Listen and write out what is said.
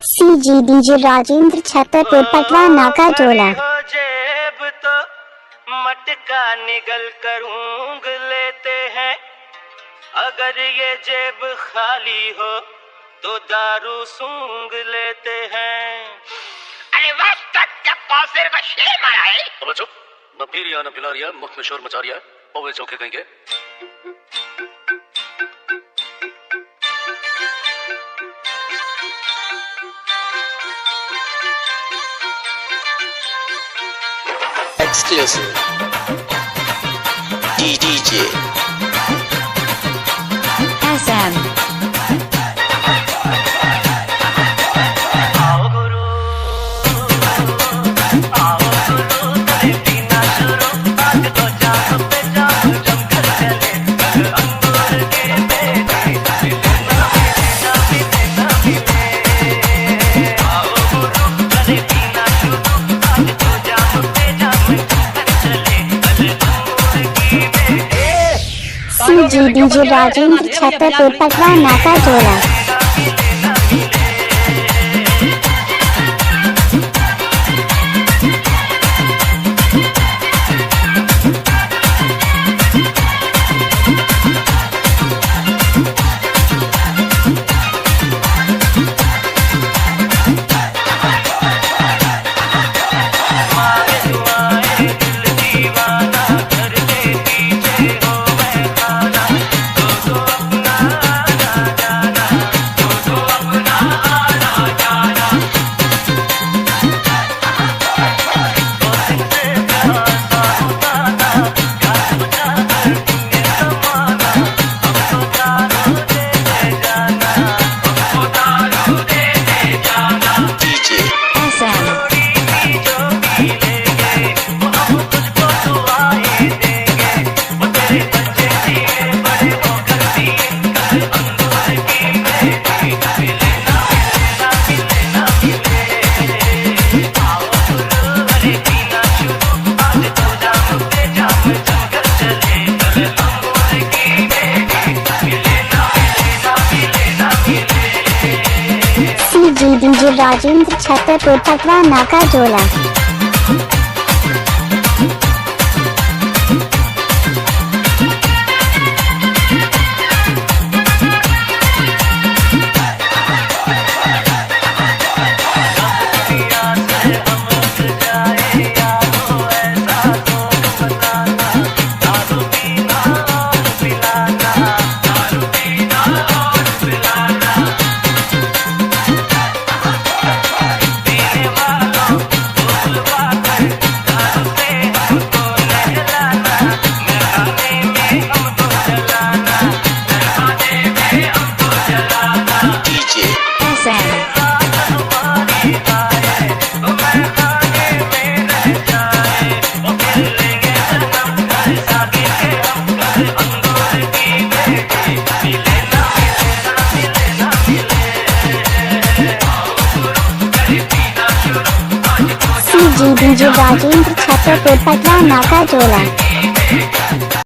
CG DJ Rajendra Chhatarpur Patwa नाका जोला। जेब तो मटका निगल कर ऊँग लेते हैं, अगर ये जेब खाली हो तो दारू सूंघ लेते हैं। अरे वाह, क्या कौसर का शेर मारा है। अब चुप, न पी रिया न पिला रिया, मुख में शोर मचा रिया, पौवे चौके कहेंगे। Exclusive DJ SM आओ गुरु तेरे पीना शुरू, आज तो जाम पे जाम जमकर चले, अंगूर के पेड़े मिले ना मिले। आओ गुरु तेरे पीना शुरू, आज तो जाम पे जाम जमकर चले, अंगूर की पेड़े। CG DJ राजेंद्र छतरपुर पटवा नाका जोला। CG DJ राजेंद्र छतरपुर पटवा नाका जोला। CG DJ राजेंद्र छतरपुर पटवा नाका जोला।